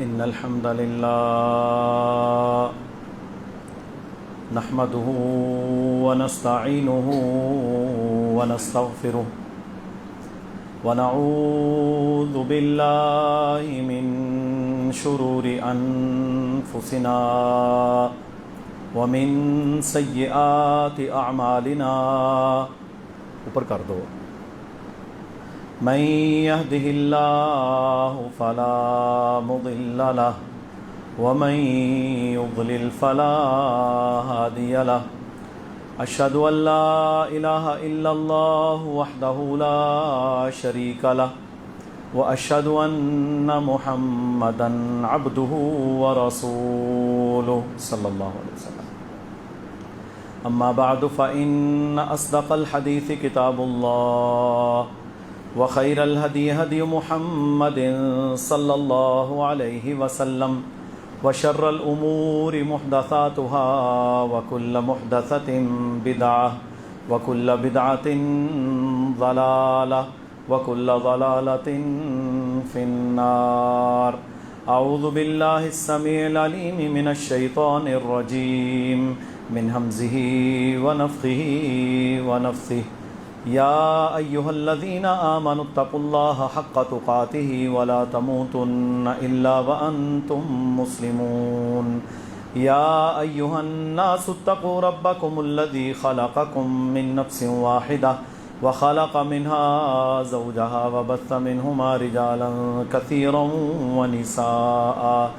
إن الحمد لله نحمده ونستعينه ونستغفره ونعوذ بالله من شرور أنفسنا ومن سيئات أعمالنا اوپر کر دو من يهده الله فلا مضل له ومن يضلل فلا هادي له أشهد أن لا إله إلا الله وحده لا شريك له وأشهد أن محمدا عبده ورسوله صلى الله عليه وسلم. أما بعد فإن أصدق الحديث كتاب الله وخير الهدي هدي محمد صلى الله عليه وسلم وشر الأمور محدثاتها وكل محدثة بدعة وكل بدعة ضلالة وكل ضلالة في النار. أعوذ بالله السميع العليم من الشيطان الرجيم من همزه ونفخه ونفثه. يا أيها الذين آمنوا اتقوا الله حق تقاته ولا تموتن إلا وأنتم مسلمون. يا أيها الناس اتقوا ربكم الذي خلقكم من نفس واحدة وخلق منها زوجها وبث منهما رجالا كثيرا ونساء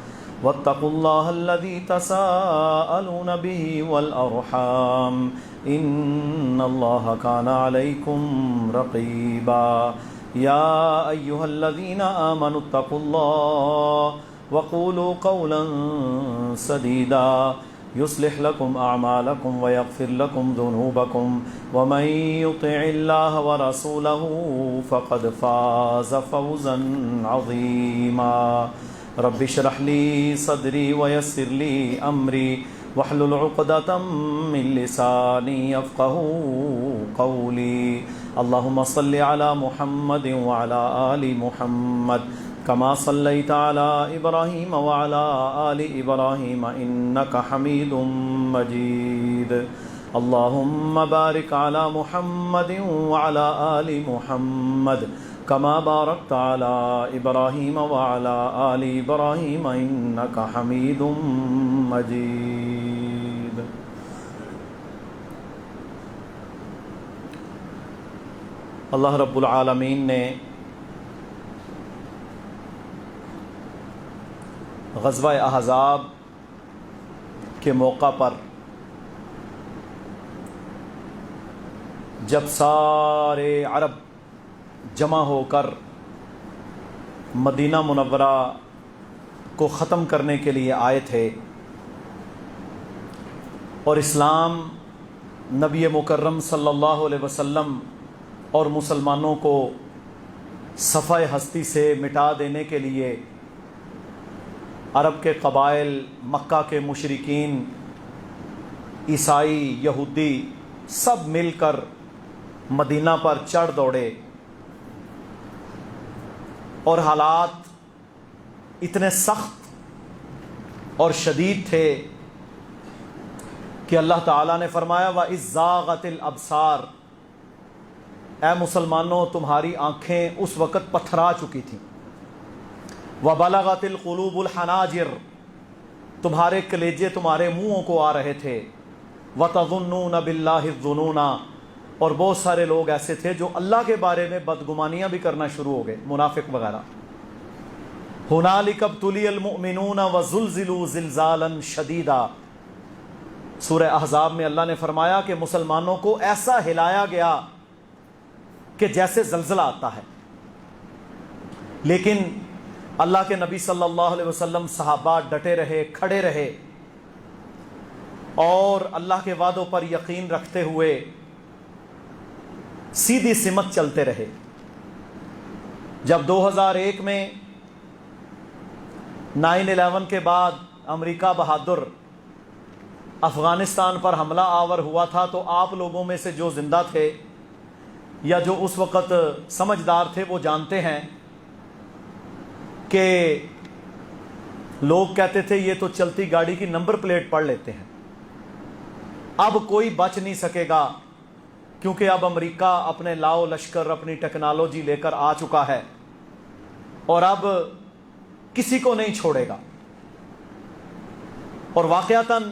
واتقوا الله الذي تساءلون به والأرحام إن الله كان عليكم رقيبا. يا أيها الذين آمنوا اتقوا الله وقولوا قولا سديدا يصلح لكم أعمالكم ويغفر لكم ذنوبكم ومن يطع الله ورسوله فقد فاز فوزا عظيما. رب اشرح لي صدري ويسر لي أمري واحلل عقدة من لساني يفقهوا قولي. اللهم صل على محمد وعلى آل محمد كما صليت على إبراهيم وعلى آل إبراهيم إنك حميد مجيد. اللهم بارك على محمد وعلى آل محمد كما باركت على إبراهيم وعلى آل إبراهيم إنك حميد مجيد. اللہ رب العالمین نے غزوہ احزاب کے موقع پر جب سارے عرب جمع ہو کر مدینہ منورہ کو ختم کرنے کے لیے آئے تھے اور اسلام نبی مکرم صلی اللہ علیہ وسلم اور مسلمانوں کو صفحہ ہستی سے مٹا دینے کے لیے عرب کے قبائل، مکہ کے مشرکین، عیسائی، یہودی سب مل کر مدینہ پر چڑھ دوڑے اور حالات اتنے سخت اور شدید تھے کہ اللہ تعالیٰ نے فرمایا وَإِذْ زَاغَتِ الْأَبْصَارُ، اے مسلمانوں تمہاری آنکھیں اس وقت پتھرا چکی تھیں. وَبَلَغَتِ الْقُلُوبُ الْحَنَاجِرَ، تمہارے کلیجے تمہارے منہوں کو آ رہے تھے. وَتَظُنُّونَ بِاللَّهِ الظُّنُونَ، اور بہت سارے لوگ ایسے تھے جو اللہ کے بارے میں بدگمانیاں بھی کرنا شروع ہو گئے، منافق وغیرہ. هُنَالِكَ ابْتُلِيَ الْمُؤْمِنُونَ وَزُلْزِلُوا زِلْزَالًا شَدِيدًا. سورہ احزاب میں اللہ نے فرمایا کہ مسلمانوں کو ایسا ہلایا گیا کہ جیسے زلزلہ آتا ہے. لیکن اللہ کے نبی صلی اللہ علیہ وسلم صحابہ ڈٹے رہے، کھڑے رہے اور اللہ کے وعدوں پر یقین رکھتے ہوئے سیدھی سمت چلتے رہے. جب 2001 میں 9/11 کے بعد امریکہ بہادر افغانستان پر حملہ آور ہوا تھا تو آپ لوگوں میں سے جو زندہ تھے یا جو اس وقت سمجھدار تھے وہ جانتے ہیں کہ لوگ کہتے تھے یہ تو چلتی گاڑی کی نمبر پلیٹ پڑھ لیتے ہیں. اب کوئی بچ نہیں سکے گا، کیونکہ اب امریکہ اپنے لاؤ لشکر، اپنی ٹیکنالوجی لے کر آ چکا ہے اور اب کسی کو نہیں چھوڑے گا. اور واقعتاً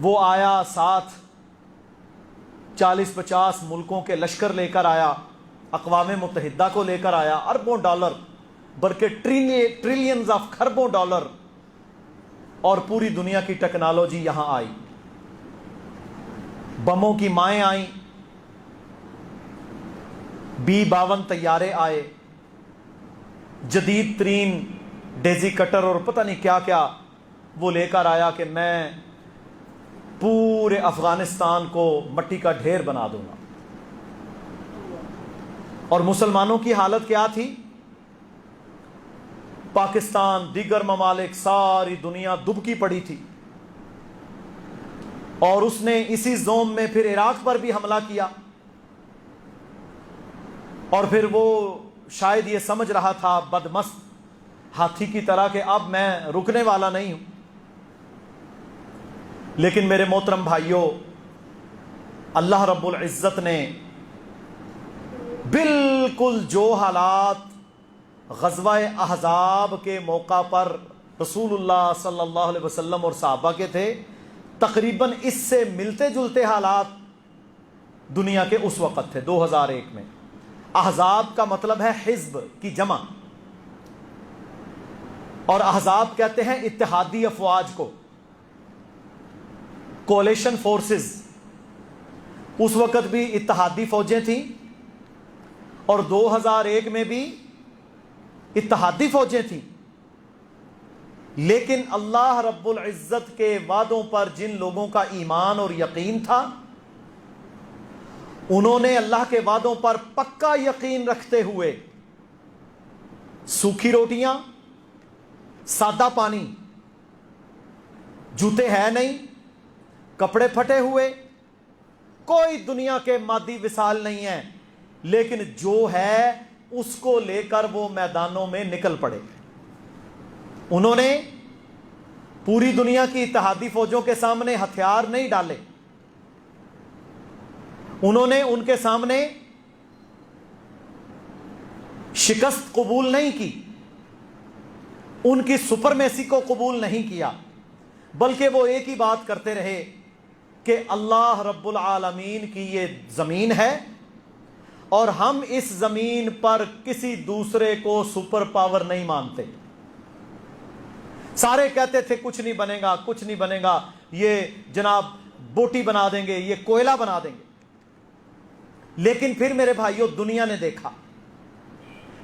وہ آیا، ساتھ 40-50 ملکوں کے لشکر لے کر آیا، اقوام متحدہ کو لے کر آیا، اربوں ڈالر بلکہ ٹریلینز آف خربوں ڈالر، اور پوری دنیا کی ٹیکنالوجی یہاں آئی. بموں کی مائیں آئیں، B-52 طیارے آئے، جدید ترین ڈیزی کٹر اور پتہ نہیں کیا کیا وہ لے کر آیا کہ میں پورے افغانستان کو مٹی کا ڈھیر بنا دوں گا. اور مسلمانوں کی حالت کیا تھی؟ پاکستان، دیگر ممالک، ساری دنیا دبکی پڑی تھی. اور اس نے اسی زوم میں پھر عراق پر بھی حملہ کیا، اور پھر وہ شاید یہ سمجھ رہا تھا بدمست ہاتھی کی طرح کہ اب میں رکنے والا نہیں ہوں. لیکن میرے محترم بھائیوں، اللہ رب العزت نے بالکل جو حالات غزوہ احزاب کے موقع پر رسول اللہ صلی اللہ علیہ وسلم اور صحابہ کے تھے، تقریباً اس سے ملتے جلتے حالات دنیا کے اس وقت تھے 2001 میں. احزاب کا مطلب ہے حزب کی جمع، اور احزاب کہتے ہیں اتحادی افواج کو، کولیشن فورسز. اس وقت بھی اتحادی فوجیں تھیں اور 2001 میں بھی اتحادی فوجیں تھیں. لیکن اللہ رب العزت کے وعدوں پر جن لوگوں کا ایمان اور یقین تھا، انہوں نے اللہ کے وعدوں پر پکا یقین رکھتے ہوئے سوکھی روٹیاں، سادہ پانی، جوتے ہے نہیں، کپڑے پھٹے ہوئے، کوئی دنیا کے مادی وسائل نہیں ہیں، لیکن جو ہے اس کو لے کر وہ میدانوں میں نکل پڑے. انہوں نے پوری دنیا کی اتحادی فوجوں کے سامنے ہتھیار نہیں ڈالے، انہوں نے ان کے سامنے شکست قبول نہیں کی، ان کی سپرمیسی کو قبول نہیں کیا، بلکہ وہ ایک ہی بات کرتے رہے کہ اللہ رب العالمین کی یہ زمین ہے اور ہم اس زمین پر کسی دوسرے کو سپر پاور نہیں مانتے. سارے کہتے تھے کچھ نہیں بنے گا، کچھ نہیں بنے گا، یہ جناب بوٹی بنا دیں گے، یہ کوئلہ بنا دیں گے. لیکن پھر میرے بھائیوں، دنیا نے دیکھا،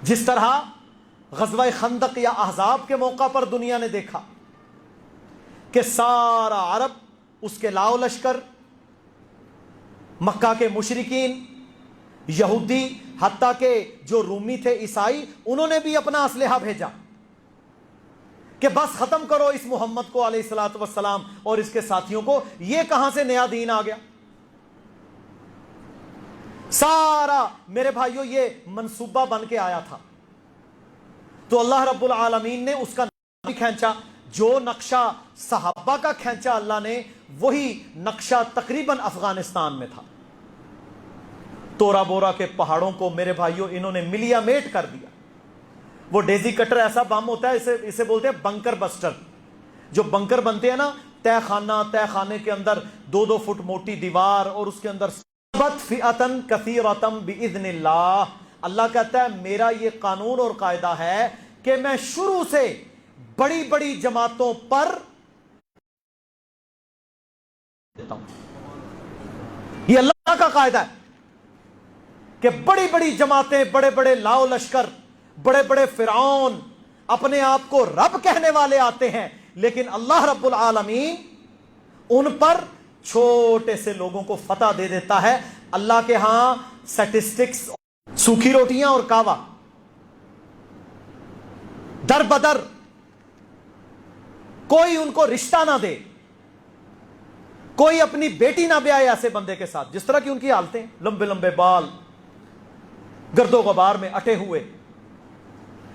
جس طرح غزوہ خندق یا احزاب کے موقع پر دنیا نے دیکھا کہ سارا عرب، اس کے لاؤ لشکر، مکہ کے مشرکین، یہودی، حتیٰ کہ جو رومی تھے، عیسائی، انہوں نے بھی اپنا اسلحہ بھیجا کہ بس ختم کرو اس محمد کو علیہ الصلوۃ والسلام اور اس کے ساتھیوں کو. یہ کہاں سے نیا دین آ گیا؟ سارا میرے بھائیوں یہ منصوبہ بن کے آیا تھا. تو اللہ رب العالمین نے اس کا بھی کھینچا، جو نقشہ صحابہ کا کھینچا اللہ نے، وہی نقشہ تقریباً افغانستان میں تھا. تورا بورا کے پہاڑوں کو میرے بھائیوں انہوں نے ملیا میٹ کر دیا. وہ ڈیزی کٹر ایسا بم ہوتا ہے، اسے بولتے ہیں بنکر بسٹر. جو بنکر بنتے ہیں نا، تہ خانے کے اندر 2-2 فٹ موٹی دیوار، اور اس کے اندر فئتن کثیرتم باذن اللہ. اللہ کہتا ہے میرا یہ قانون اور قاعدہ ہے کہ میں شروع سے بڑی بڑی جماعتوں پر دیتا ہوں. یہ اللہ کا قاعدہ ہے کہ بڑی بڑی جماعتیں، بڑے بڑے لاؤ لشکر، بڑے بڑے فرعون، اپنے آپ کو رب کہنے والے آتے ہیں، لیکن اللہ رب العالمین ان پر چھوٹے سے لوگوں کو فتح دے دیتا ہے. اللہ کے ہاں سٹیسٹکس، سوکھی روٹیاں اور کعوہ در بدر، کوئی ان کو رشتہ نہ دے، کوئی اپنی بیٹی نہ بیائے ایسے بندے کے ساتھ، جس طرح کی ان کی حالتیں، لمبے لمبے بال، گرد و غبار میں اٹے ہوئے.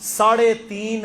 3.5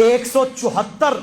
174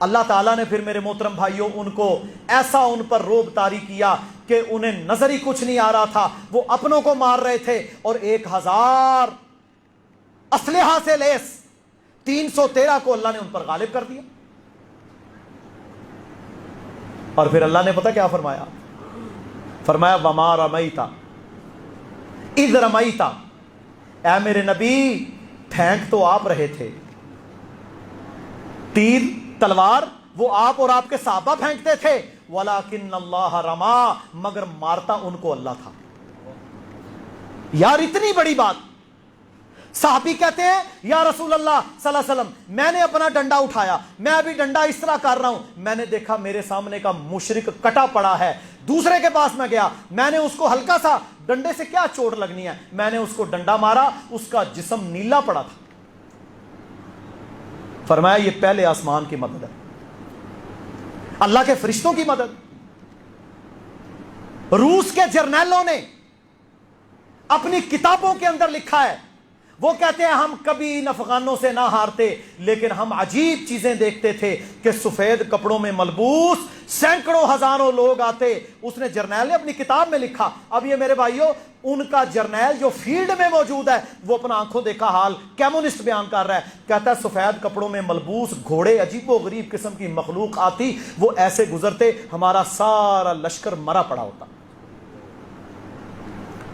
اللہ تعالیٰ نے پھر میرے محترم بھائیوں ان کو ایسا ان پر روب طاری کیا کہ انہیں نظر ہی کچھ نہیں آ رہا تھا، وہ اپنوں کو مار رہے تھے، اور 1000 اسلحہ سے لیس 313 کو اللہ نے ان پر غالب کر دیا۔ اور پھر اللہ نے پتہ کیا فرمایا؟ فرمایا وما رمیتا اذ رمیتا، اے میرے نبی پھینک تو آپ رہے تھے، تیر تلوار وہ آپ اور آپ کے صحابہ پھینکتے تھے، ولیکن اللہ رما، مگر مارتا ان کو اللہ تھا۔ یار اتنی بڑی بات، صحابی کہتے ہیں یا رسول اللہ صلی اللہ علیہ وسلم میں نے اپنا ڈنڈا اٹھایا، میں ابھی ڈنڈا اس طرح کر رہا ہوں، میں نے دیکھا میرے سامنے کا مشرک کٹا پڑا ہے، دوسرے کے پاس میں گیا، میں نے اس کو ہلکا سا، ڈنڈے سے کیا چوٹ لگنی ہے، میں نے اس کو ڈنڈا مارا، اس کا جسم نیلا پڑا تھا۔ فرمایا یہ پہلے آسمان کی مدد ہے، اللہ کے فرشتوں کی مدد۔ روس کے جرنیلوں نے اپنی کتابوں کے اندر لکھا ہے، وہ کہتے ہیں ہم کبھی ان افغانوں سے نہ ہارتے، لیکن ہم عجیب چیزیں دیکھتے تھے کہ سفید کپڑوں میں ملبوس سینکڑوں ہزاروں لوگ آتے۔ اس نے جرنیل نے اپنی کتاب میں لکھا۔ اب یہ میرے بھائیوں ان کا جرنیل جو فیلڈ میں موجود ہے وہ اپنا آنکھوں دیکھا حال کمیونسٹ بیان کر رہا ہے، کہتا ہے سفید کپڑوں میں ملبوس گھوڑے عجیب و غریب قسم کی مخلوق آتی، وہ ایسے گزرتے، ہمارا سارا لشکر مرا پڑا ہوتا۔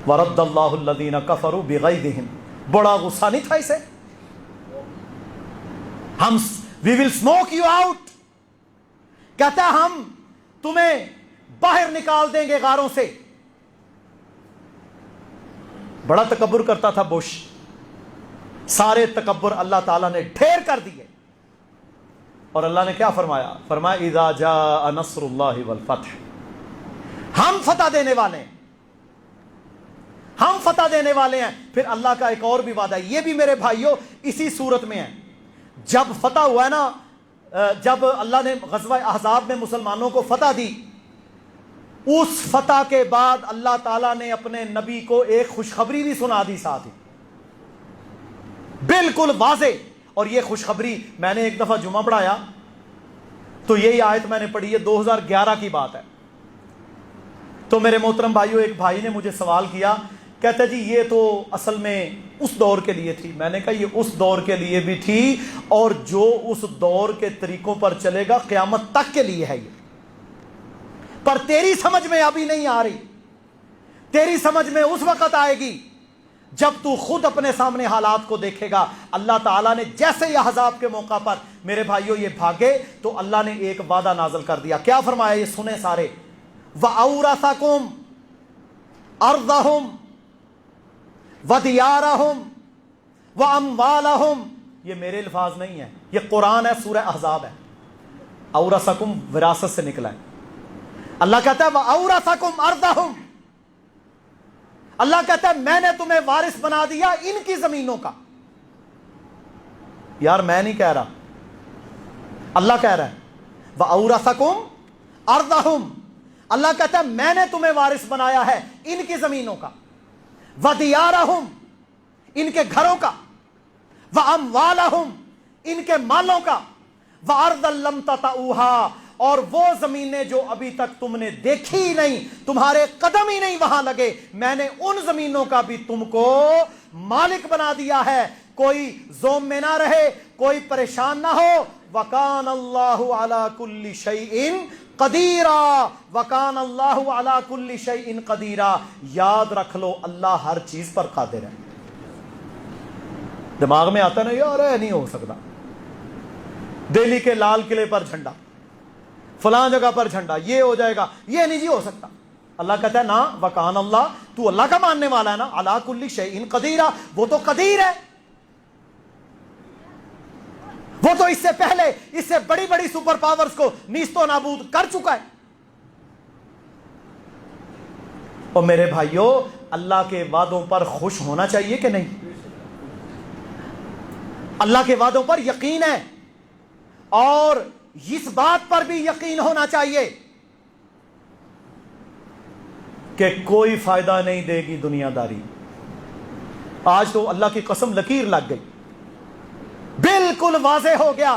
وَرَدَّ اللَّهُ الَّذِينَ كَفَرُوا بِغَيْظِهِمْ، بڑا غصہ نہیں تھا اسے، ہم we will smoke you out، کہتا ہے ہم تمہیں باہر نکال دیں گے غاروں سے۔ بڑا تکبر کرتا تھا بش، سارے تکبر اللہ تعالیٰ نے ڈھیر کر دیے، اور اللہ نے کیا فرمایا؟ فرمایا اذا جاء نصر اللہ والفتح، ہم فتح دینے والے ہیں، ہم فتح دینے والے ہیں۔ پھر اللہ کا ایک اور بھی وعدہ ہے، یہ بھی میرے بھائیوں اسی صورت میں ہے، جب فتح ہوا ہے نا، جب اللہ نے غزوہ احزاب میں مسلمانوں کو فتح دی، اس فتح کے بعد اللہ تعالیٰ نے اپنے نبی کو ایک خوشخبری بھی سنا دی ساتھ ہی، بالکل واضح۔ اور یہ خوشخبری میں نے ایک دفعہ جمعہ پڑھایا تو یہی آیت میں نے پڑھی ہے، 2011 کی بات ہے۔ تو میرے محترم بھائیوں ایک بھائی نے مجھے سوال کیا، کہتا جی یہ تو اصل میں اس دور کے لیے تھی۔ میں نے کہا یہ اس دور کے لیے بھی تھی، اور جو اس دور کے طریقوں پر چلے گا قیامت تک کے لیے ہے یہ، پر تیری سمجھ میں ابھی نہیں آ رہی، تیری سمجھ میں اس وقت آئے گی جب تو خود اپنے سامنے حالات کو دیکھے گا۔ اللہ تعالیٰ نے جیسے یہ احزاب کے موقع پر میرے بھائیوں یہ بھاگے تو اللہ نے ایک وعدہ نازل کر دیا۔ کیا فرمایا؟ یہ سنیں سارے، وَأَوْرَثَكُمْ أَرْضَهُمْ وَدِيَارَهُمْ وَأَمْوَالَهُمْ، یہ میرے الفاظ نہیں ہیں، یہ قرآن ہے، سورہ احزاب ہے۔ اورثکم وراثت سے نکلا ہے۔ اللہ کہتا ہے وَأَوْرَثَكُمْ أَرْضَهُمْ، اللہ کہتا ہے میں نے تمہیں وارث بنا دیا ان کی زمینوں کا۔ یار میں نہیں کہہ رہا، اللہ کہہ رہا ہے وَأَوْرَثَكُمْ أَرْضَهُمْ، اللہ کہتا ہے میں نے تمہیں وارث بنایا ہے ان کی زمینوں کا، وَدِيَارَهُمْ، ان کے گھروں کا، وَأَمْوَالَهُمْ، ان کے مالوں کا، وَأَرْضًا لَمْ تَطَئُوهَا، اور وہ زمینیں جو ابھی تک تم نے دیکھی ہی نہیں، تمہارے قدم ہی نہیں وہاں لگے، میں نے ان زمینوں کا بھی تم کو مالک بنا دیا ہے۔ کوئی زوم میں نہ رہے، کوئی پریشان نہ ہو۔ وَكَانَ اللَّهُ عَلَى كُلِّ شَيْءٍ قَدِيرًا، وَكَانَ اللَّهُ عَلَى كُلِّ شَيْءٍ قَدِيرًا، یاد رکھ لو اللہ ہر چیز پر قادر ہے۔ دماغ میں آتا ہے نا یار نہیں ہو سکتا، دہلی کے لال قلعے پر جھنڈا، فلاں جگہ پر جھنڈا، یہ ہو جائے گا، یہ نہیں جی ہو سکتا۔ اللہ کہتا ہے نا وَكَانَ اللَّهُ، تو اللہ کا ماننے والا ہے نا، عَلَى كُلِّ شَيْءٍ قَدِيرًا، وہ تو قدیر ہے، وہ تو اس سے پہلے اس سے بڑی بڑی سپر پاورز کو نیست و نابود کر چکا ہے۔ اور میرے بھائیوں اللہ کے وعدوں پر خوش ہونا چاہیے کہ نہیں؟ اللہ کے وعدوں پر یقین ہے، اور اس بات پر بھی یقین ہونا چاہیے کہ کوئی فائدہ نہیں دے گی دنیا داری۔ آج تو اللہ کی قسم لکیر لگ گئی، بالکل واضح ہو گیا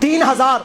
3,000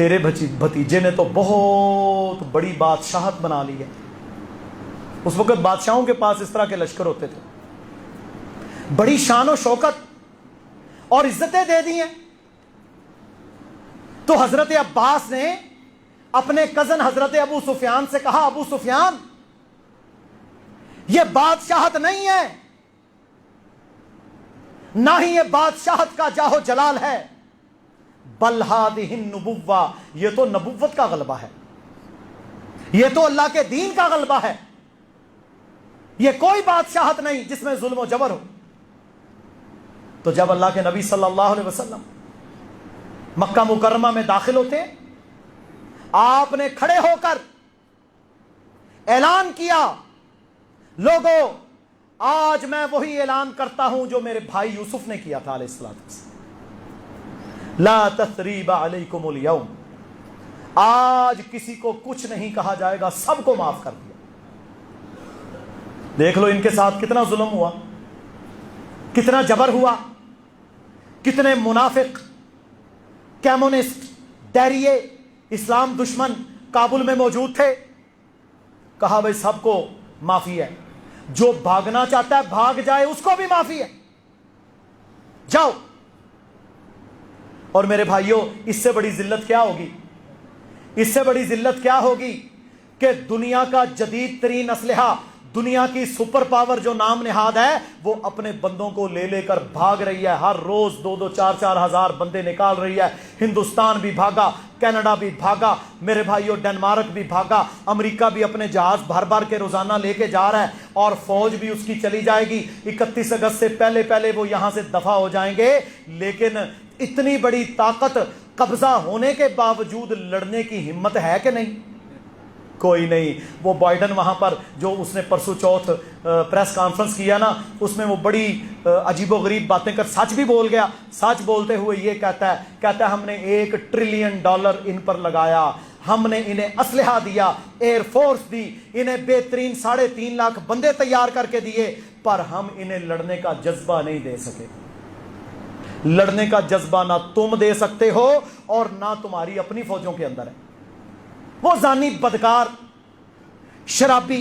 تیرے بھتیجے نے تو بہت بڑی بادشاہت بنا لی ہے. اس وقت بادشاہوں کے پاس اس طرح کے لشکر ہوتے تھے, بڑی شان و شوکت اور عزتیں دے دی ہیں. تو حضرت عباس نے اپنے کزن حضرت ابو سفیان سے کہا, ابو سفیان یہ بادشاہت نہیں ہے, نہ ہی یہ بادشاہت کا جاہ و جلال ہے, بل ہذہ النبوہ, یہ تو نبوت کا غلبہ ہے, یہ تو اللہ کے دین کا غلبہ ہے, یہ کوئی بادشاہت نہیں جس میں ظلم و جبر ہو. تو جب اللہ کے نبی صلی اللہ علیہ وسلم مکہ مکرمہ میں داخل ہوتے ہیں, آپ نے کھڑے ہو کر اعلان کیا, لوگوں آج میں وہی اعلان کرتا ہوں جو میرے بھائی یوسف نے کیا تھا علیہ السلام, لا تثریب علیکم اليوم, آج کسی کو کچھ نہیں کہا جائے گا, سب کو معاف کر دیا. دیکھ لو ان کے ساتھ کتنا ظلم ہوا, کتنا جبر ہوا, کتنے منافق, کمیونسٹ, ڈیریے, اسلام دشمن کابل میں موجود تھے. کہا بھائی سب کو معافی ہے, جو بھاگنا چاہتا ہے بھاگ جائے, اس کو بھی معافی ہے, جاؤ. اور میرے بھائیوں اس سے بڑی ذلت کیا ہوگی, اس سے بڑی ذلت کیا ہوگی کہ دنیا کا جدید ترین اسلحہ, دنیا کی سپر پاور جو نام نہاد ہے, وہ اپنے بندوں کو لے لے کر بھاگ رہی ہے. ہر روز 2-2 4-4 ہزار بندے نکال رہی ہے. ہندوستان بھی بھاگا, کینیڈا بھی بھاگا, میرے بھائیوں ڈنمارک بھی بھاگا, امریکہ بھی اپنے جہاز بھر بھر کے روزانہ لے کے جا رہا ہے, اور فوج بھی اس کی چلی جائے گی. 31 اگست سے پہلے پہلے وہ یہاں سے دفع ہو جائیں گے. لیکن اتنی بڑی طاقت قبضہ ہونے کے باوجود لڑنے کی ہمت ہے کہ نہیں؟ کوئی نہیں. وہ بائیڈن وہاں پر جو اس نے پرسوں چوتھ پریس کانفرنس کیا نا, اس میں وہ بڑی عجیب و غریب باتیں کر سچ بھی بول گیا. سچ بولتے ہوئے یہ کہتا ہے ہم نے $1 ٹریلین ان پر لگایا, ہم نے انہیں اسلحہ دیا, ایئر فورس دی, انہیں بہترین 3.5 لاکھ بندے تیار کر کے دیے, پر ہم انہیں لڑنے کا جذبہ نہیں دے سکے. لڑنے کا جذبہ نہ تم دے سکتے ہو اور نہ تمہاری اپنی فوجوں کے اندر ہے. وہ زانی, بدکار, شرابی,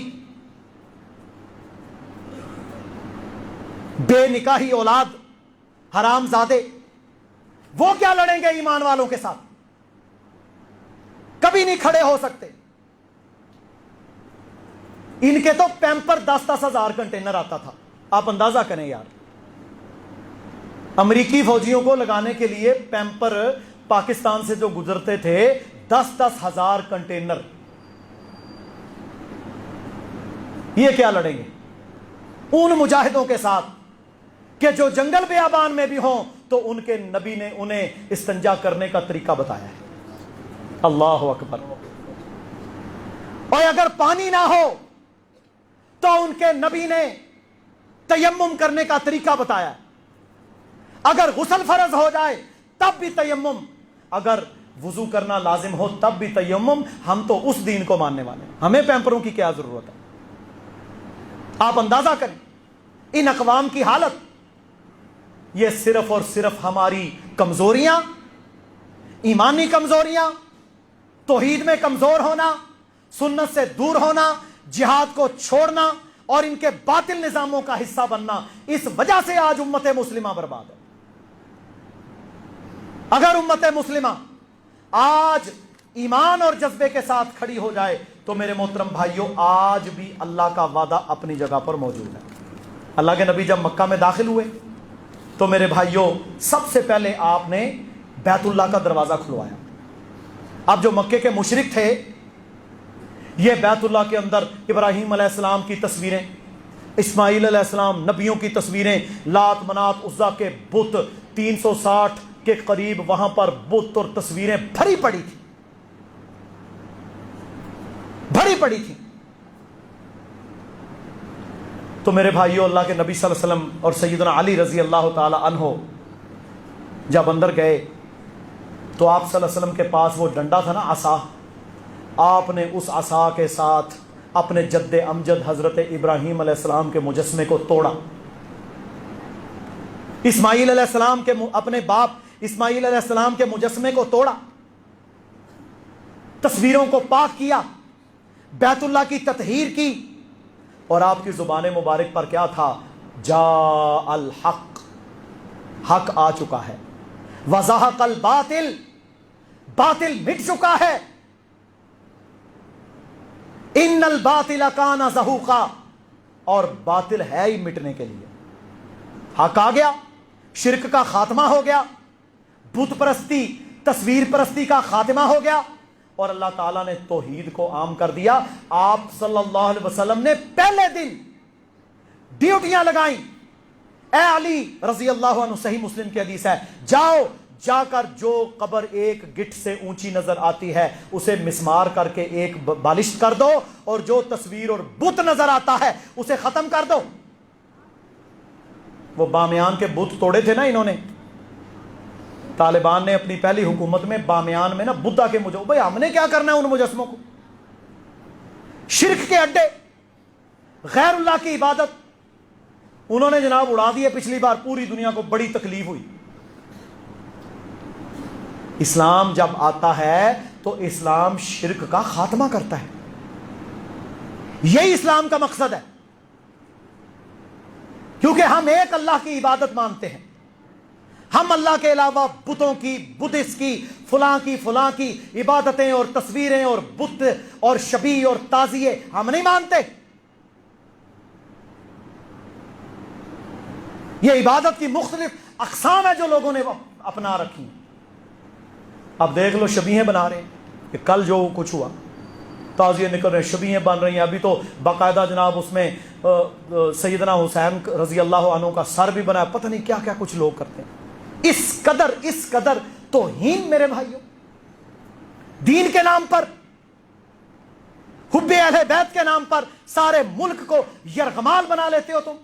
بے نکاحی اولاد, حرام زادے, وہ کیا لڑیں گے ایمان والوں کے ساتھ؟ کبھی نہیں کھڑے ہو سکتے. ان کے تو پیمپر 10-10 ہزار کنٹینر آتا تھا. آپ اندازہ کریں یار, امریکی فوجیوں کو لگانے کے لیے پیمپر پاکستان سے جو گزرتے تھے 10-10 ہزار کنٹینر. یہ کیا لڑیں گے ان مجاہدوں کے ساتھ کہ جو جنگل بیابان میں بھی ہوں تو ان کے نبی نے انہیں استنجا کرنے کا طریقہ بتایا ہے. اللہ اکبر. اور اگر پانی نہ ہو تو ان کے نبی نے تیمم کرنے کا طریقہ بتایا ہے. اگر غسل فرض ہو جائے تب بھی تیمم, اگر وضو کرنا لازم ہو تب بھی تیمم. ہم تو اس دین کو ماننے والے ہیں, ہمیں پیمپروں کی کیا ضرورت ہے؟ آپ اندازہ کریں ان اقوام کی حالت. یہ صرف اور صرف ہماری کمزوریاں, ایمانی کمزوریاں, توحید میں کمزور ہونا, سنت سے دور ہونا, جہاد کو چھوڑنا اور ان کے باطل نظاموں کا حصہ بننا, اس وجہ سے آج امت مسلمہ برباد ہے. اگر امت مسلمہ آج ایمان اور جذبے کے ساتھ کھڑی ہو جائے تو میرے محترم بھائیوں آج بھی اللہ کا وعدہ اپنی جگہ پر موجود ہے. اللہ کے نبی جب مکہ میں داخل ہوئے تو میرے بھائیوں سب سے پہلے آپ نے بیت اللہ کا دروازہ کھلوایا. اب جو مکے کے مشرک تھے یہ بیت اللہ کے اندر ابراہیم علیہ السلام کی تصویریں, اسماعیل علیہ السلام نبیوں کی تصویریں, لات منات عزا کے بت, 360 کے قریب وہاں پر بت اور تصویریں بھری پڑی تھی, بھری پڑی تھی. تو میرے بھائیوں اللہ کے نبی صلی اللہ علیہ وسلم اور سیدنا علی رضی اللہ تعالی عنہ جب اندر گئے تو آپ صلی اللہ علیہ وسلم کے پاس وہ ڈنڈا تھا نا, عصا, آپ نے اس عصا کے ساتھ اپنے جد امجد حضرت ابراہیم علیہ السلام کے مجسمے کو توڑا. اسماعیل علیہ السلام کے اپنے باپ اسماعیل علیہ السلام کے مجسمے کو توڑا. تصویروں کو پاک کیا، بیت اللہ کی تطہیر کی، اور آپ کی زبان مبارک پر کیا تھا؟ جاء الحق، حق آ چکا ہے، وزہق الباطل، باطل مٹ چکا ہے، ان الباطل کان زہوقا، اور باطل ہے ہی مٹنے کے لیے۔ حق آ گیا، شرک کا خاتمہ ہو گیا، بت پرستی تصویر پرستی کا خاتمہ ہو گیا، اور اللہ تعالیٰ نے توحید کو عام کر دیا۔ آپ صلی اللہ علیہ وسلم نے پہلے دن ڈیوٹیاں لگائیں، اے علی رضی اللہ عنہ، صحیح مسلم کی حدیث ہے، جاؤ، جا کر جو قبر ایک گٹ سے اونچی نظر آتی ہے اسے مسمار کر کے ایک بالشت کر دو، اور جو تصویر اور بت نظر آتا ہے اسے ختم کر دو۔ وہ بامیان کے بت توڑے تھے نا انہوں نے، طالبان نے اپنی پہلی حکومت میں بامیان میں نا بدھا کے مجسمے، بھائی ہم نے کیا کرنا ہے ان مجسموں کو؟ شرک کے اڈے، غیر اللہ کی عبادت انہوں نے جناب اڑا دیے۔ پچھلی بار پوری دنیا کو بڑی تکلیف ہوئی۔ اسلام جب آتا ہے تو اسلام شرک کا خاتمہ کرتا ہے، یہی اسلام کا مقصد ہے، کیونکہ ہم ایک اللہ کی عبادت مانتے ہیں۔ ہم اللہ کے علاوہ بتوں کی، بدھسٹ کی، فلاں کی عبادتیں اور تصویریں اور بت اور شبیہ اور تعزیے ہم نہیں مانتے۔ یہ عبادت کی مختلف اقسام ہے جو لوگوں نے اپنا رکھی۔ اب دیکھ لو شبیہیں بنا رہے ہیں، کہ کل جو کچھ ہوا، تعزیے نکل رہے ہیں، شبیہیں بن رہی ہیں، ابھی تو باقاعدہ جناب اس میں سیدنا حسین رضی اللہ عنہ کا سر بھی بنا ہے، پتہ نہیں کیا کیا کچھ لوگ کرتے ہیں۔ اس قدر توہین میرے بھائیوں، دین کے نام پر، حب اہل بیت کے نام پر سارے ملک کو یرغمال بنا لیتے ہو تم۔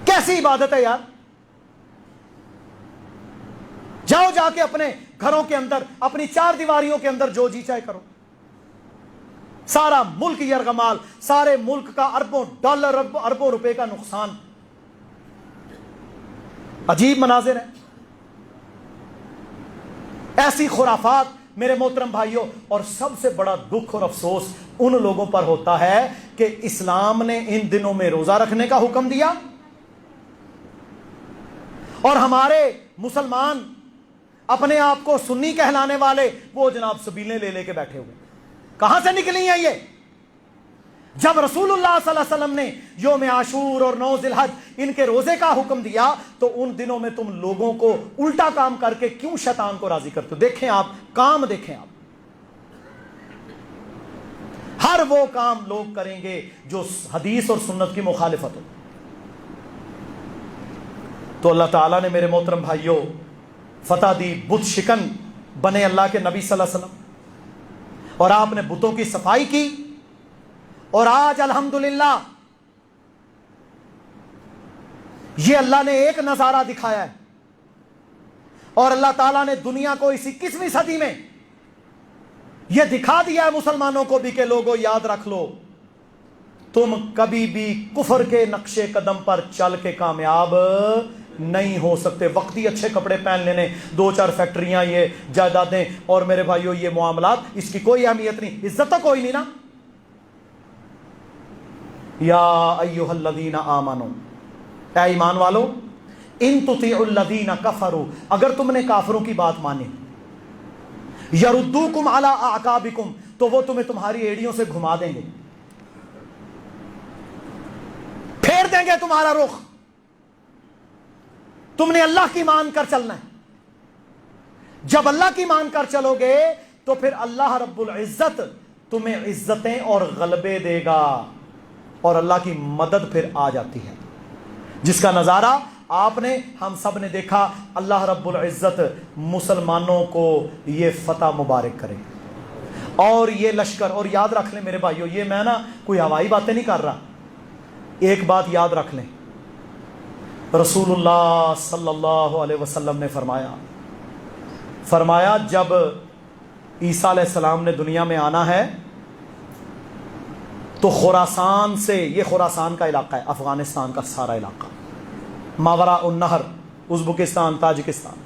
کیسی عبادت ہے یار؟ جاؤ جا کے اپنے گھروں کے اندر، اپنی چار دیواریوں کے اندر جو جی چاہے کرو، سارا ملک یرغمال، سارے ملک کا اربوں ڈالر اربوں روپے کا نقصان۔ عجیب مناظر ہیں، ایسی خرافات میرے محترم بھائیوں۔ اور سب سے بڑا دکھ اور افسوس ان لوگوں پر ہوتا ہے کہ اسلام نے ان دنوں میں روزہ رکھنے کا حکم دیا، اور ہمارے مسلمان اپنے آپ کو سنی کہلانے والے وہ جناب سبیلیں لے کے بیٹھے ہوئے۔ کہاں سے نکلی ہیں یہ؟ جب رسول اللہ صلی اللہ علیہ وسلم نے یوم عاشور اور 9 ذی الحج ان کے روزے کا حکم دیا، تو ان دنوں میں تم لوگوں کو الٹا کام کر کے کیوں شیطان کو راضی کرتے ہو؟ دیکھیں آپ کام، دیکھیں آپ، ہر وہ کام لوگ کریں گے جو حدیث اور سنت کی مخالفت ہو۔ تو اللہ تعالیٰ نے میرے محترم بھائیوں فتح دی، بت شکن بنے اللہ کے نبی صلی اللہ علیہ وسلم، اور آپ نے بتوں کی صفائی کی، اور آج الحمدللہ یہ اللہ نے ایک نظارہ دکھایا ہے، اور اللہ تعالیٰ نے دنیا کو اسی 21ویں صدی میں یہ دکھا دیا ہے مسلمانوں کو بھی کہ لوگوں یاد رکھ لو، تم کبھی بھی کفر کے نقش قدم پر چل کے کامیاب نہیں ہو سکتے۔ وقتی اچھے کپڑے پہن لینے، 2-4 فیکٹریاں، یہ جائیدادیں، اور میرے بھائیوں یہ معاملات، اس کی کوئی اہمیت نہیں، عزت تو کوئی نہیں نا۔ یا ایھا الذین آمنوا، اے ایمان والو، ان تطیعوا الذین کفروا، اگر تم نے کافروں کی بات مانی، یردوکم علی اعقابکم، تو وہ تمہیں تمہاری ایڑیوں سے گھما دیں گے، پھیر دیں گے تمہارا رخ۔ تم نے اللہ کی مان کر چلنا ہے، جب اللہ کی مان کر چلو گے تو پھر اللہ رب العزت تمہیں عزتیں اور غلبے دے گا، اور اللہ کی مدد پھر آ جاتی ہے، جس کا نظارہ آپ نے، ہم سب نے دیکھا۔ اللہ رب العزت مسلمانوں کو یہ فتح مبارک کرے، اور یہ لشکر، اور یاد رکھ لیں میرے بھائیوں، یہ میں نا کوئی ہوائی باتیں نہیں کر رہا، ایک بات یاد رکھ لیں، رسول اللہ صلی اللہ علیہ وسلم نے فرمایا جب عیسیٰ علیہ السلام نے دنیا میں آنا ہے تو خراسان سے، یہ خراسان کا علاقہ ہے، افغانستان کا سارا علاقہ، ماوراء النہر، ازبکستان، تاجکستان،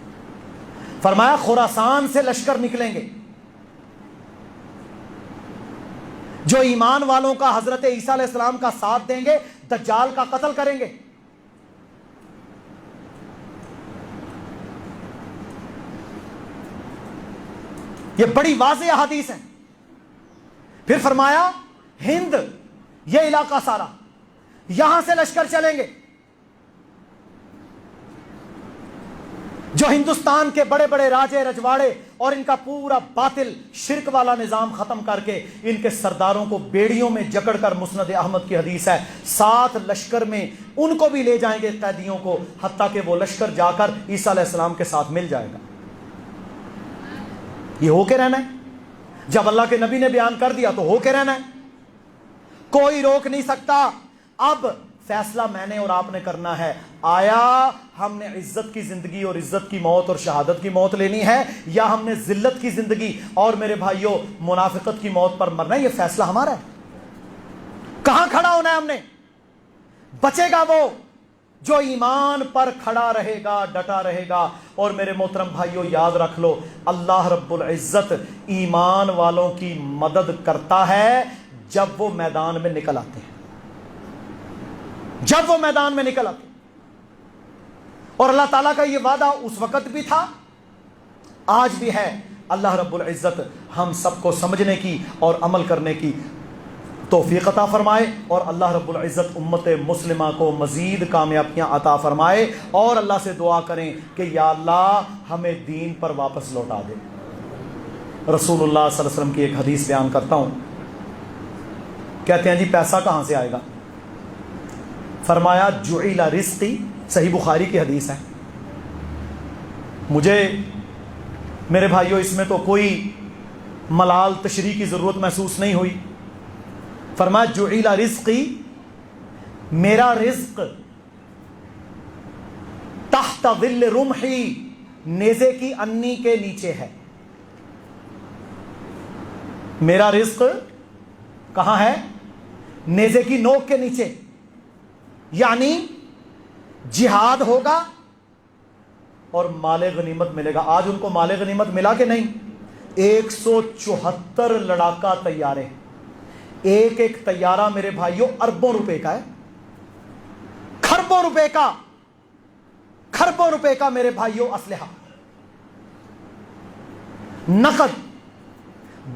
فرمایا خراسان سے لشکر نکلیں گے جو ایمان والوں کا حضرت عیسیٰ علیہ السلام کا ساتھ دیں گے، دجال کا قتل کریں گے۔ یہ بڑی واضح حدیث ہے۔ پھر فرمایا ہند، یہ علاقہ سارا، یہاں سے لشکر چلیں گے جو ہندوستان کے بڑے بڑے راجے رجواڑے اور ان کا پورا باطل شرک والا نظام ختم کر کے ان کے سرداروں کو بیڑیوں میں جکڑ کر، مسند احمد کی حدیث ہے، ساتھ لشکر میں ان کو بھی لے جائیں گے، قیدیوں کو، حتیٰ کہ وہ لشکر جا کر عیسیٰ علیہ السلام کے ساتھ مل جائے گا۔ یہ ہو کے رہنا ہے، جب اللہ کے نبی نے بیان کر دیا تو ہو کے رہنا ہے، کوئی روک نہیں سکتا۔ اب فیصلہ میں نے اور آپ نے کرنا ہے، آیا ہم نے عزت کی زندگی اور عزت کی موت اور شہادت کی موت لینی ہے، یا ہم نے ذلت کی زندگی اور میرے بھائیوں منافقت کی موت پر مرنا ہے؟ یہ فیصلہ ہمارا ہے۔ کہاں کھڑا ہونا ہے ہم نے؟ بچے گا وہ جو ایمان پر کھڑا رہے گا، ڈٹا رہے گا۔ اور میرے محترم بھائیوں یاد رکھ لو، اللہ رب العزت ایمان والوں کی مدد کرتا ہے جب وہ میدان میں نکل آتے ہیں، جب وہ میدان میں نکل آتے ہیں۔ اور اللہ تعالیٰ کا یہ وعدہ اس وقت بھی تھا، آج بھی ہے۔ اللہ رب العزت ہم سب کو سمجھنے کی اور عمل کرنے کی توفیق عطا فرمائے، اور اللہ رب العزت امت مسلمہ کو مزید کامیابیاں عطا فرمائے، اور اللہ سے دعا کریں کہ یا اللہ ہمیں دین پر واپس لوٹا دے۔ رسول اللہ صلی اللہ علیہ وسلم کی ایک حدیث بیان کرتا ہوں، کہتے ہیں جی پیسہ کہاں سے آئے گا؟ فرمایا جعل رزقی، صحیح بخاری کی حدیث ہے۔ مجھے میرے بھائیوں اس میں تو کوئی ملال تشریح کی ضرورت محسوس نہیں ہوئی۔ فرمایا جعل رزقی، میرا رزق تحت ظل رمحی، نیزے کی انی کے نیچے ہے۔ میرا رزق کہاں ہے؟ نیزے کی نوک کے نیچے، یعنی جہاد ہوگا اور مال غنیمت ملے گا۔ آج ان کو مال غنیمت ملا کہ نہیں؟ 174 لڑاکا طیارے، ایک ایک طیارہ میرے بھائیوں اربوں روپے کا ہے، کھربوں روپے کا، کھربوں روپے کا میرے بھائیوں اسلحہ، نقد،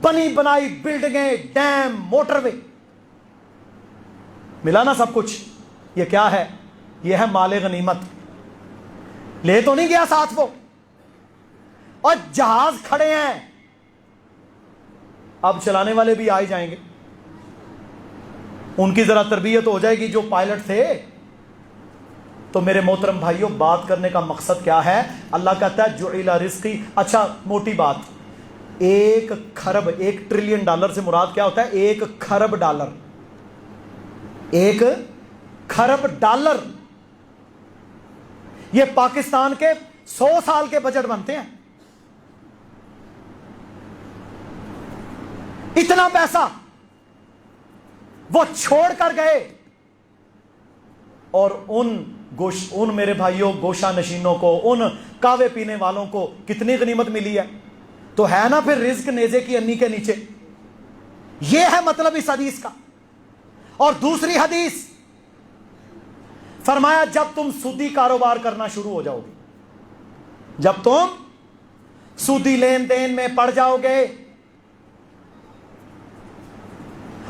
بنی بنائی بلڈنگیں، ڈیم، موٹر وے، ملا نا سب کچھ۔ یہ کیا ہے؟ یہ ہے مال غنیمت۔ لے تو نہیں گیا ساتھ وہ، اور جہاز کھڑے ہیں، اب چلانے والے بھی آئے جائیں گے، ان کی ذرا تربیت ہو جائے گی جو پائلٹ تھے۔ تو میرے محترم بھائیوں بات کرنے کا مقصد کیا ہے؟ اللہ کہتا ہے جعل رزقی۔ اچھا موٹی بات، 1 کھرب، 1 ٹریلین ڈالر سے مراد کیا ہوتا ہے؟ 1 کھرب ڈالر، 1 کھرب ڈالر، یہ پاکستان کے 100 سال کے بجٹ بنتے ہیں۔ اتنا پیسہ وہ چھوڑ کر گئے، اور ان میرے بھائیوں گوشہ نشینوں کو، ان کاوے پینے والوں کو کتنی غنیمت ملی ہے؟ تو ہے نا پھر رزق نیزے کی انی کے نیچے۔ یہ ہے مطلب اس حدیث کا۔ اور دوسری حدیث فرمایا جب تم سودی کاروبار کرنا شروع ہو جاؤ گے، جب تم سودی لین دین میں پڑ جاؤ گے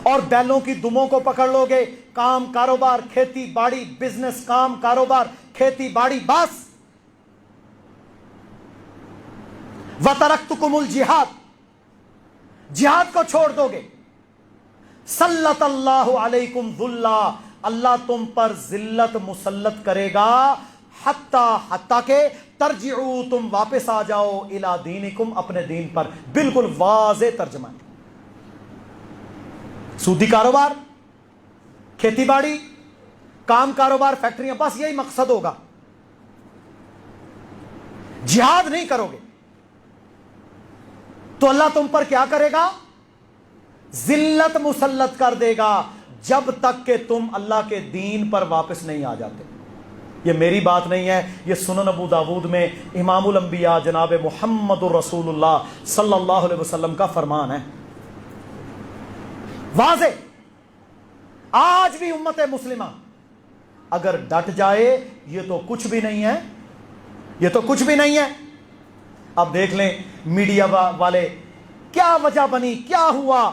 اور بیلوں کی دموں کو پکڑ لو گے، کام کاروبار، کھیتی باڑی، بزنس، کام کاروبار، کھیتی باڑی، بس، وَتَرَكْتُكُمُ الْجِهَادَ، جہاد کو چھوڑ دو گے، سلط اللہ علیکم ذلہ، اللہ تم پر ذلت مسلط کرے گا، حتیٰ کہ ترجعوا، تم واپس آ جاؤ، الی دینکم، اپنے دین پر۔ بالکل واضح ترجمہ ہے۔ سودی کاروبار، کھیتی باڑی، کام کاروبار، فیکٹریاں، بس یہی مقصد ہوگا، جہاد نہیں کرو گے تو اللہ تم پر کیا کرے گا؟ ذلت مسلط کر دے گا، جب تک کہ تم اللہ کے دین پر واپس نہیں آ جاتے۔ یہ میری بات نہیں ہے، یہ سنن ابو داود میں امام الانبیاء جناب محمد الرسول اللہ صلی اللہ علیہ وسلم کا فرمان ہے، واضح۔ آج بھی امت مسلمہ اگر ڈٹ جائے یہ تو کچھ بھی نہیں ہے، یہ تو کچھ بھی نہیں ہے۔ اب دیکھ لیں میڈیا والے کیا وجہ بنی، کیا ہوا،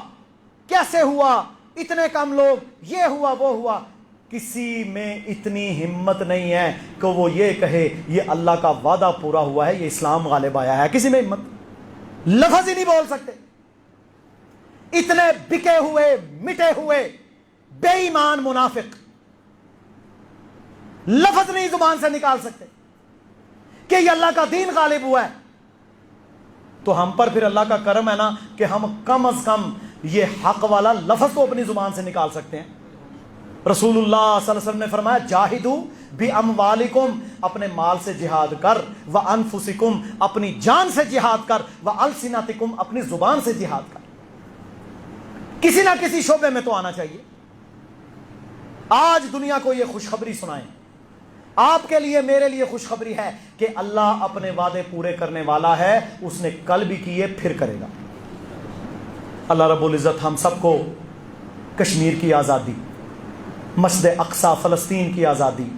کیسے ہوا، اتنے کم لوگ، یہ ہوا وہ ہوا۔ کسی میں اتنی ہمت نہیں ہے کہ وہ یہ کہے یہ اللہ کا وعدہ پورا ہوا ہے، یہ اسلام غالب آیا ہے۔ کسی میں ہمت، لفظ ہی نہیں بول سکتے۔ اتنے بکے ہوئے مٹے ہوئے بے ایمان منافق لفظ نہیں زبان سے نکال سکتے کہ یہ اللہ کا دین غالب ہوا ہے۔ تو ہم پر پھر اللہ کا کرم ہے نا کہ ہم کم از کم یہ حق والا لفظ تو اپنی زبان سے نکال سکتے ہیں۔ رسول اللہ صلی اللہ علیہ وسلم نے فرمایا جاہدوا باموالکم، اپنے مال سے جہاد کر، وانفسکم، اپنی جان سے جہاد کر، والسنتکم، اپنی زبان سے جہاد کر۔ کسی نہ کسی شعبے میں تو آنا چاہیے۔ آج دنیا کو یہ خوشخبری سنائیں، آپ کے لیے میرے لیے خوشخبری ہے کہ اللہ اپنے وعدے پورے کرنے والا ہے، اس نے کل بھی کیے پھر کرے گا۔ اللہ رب العزت ہم سب کو کشمیر کی آزادی، مسجد اقصی فلسطین کی آزادی،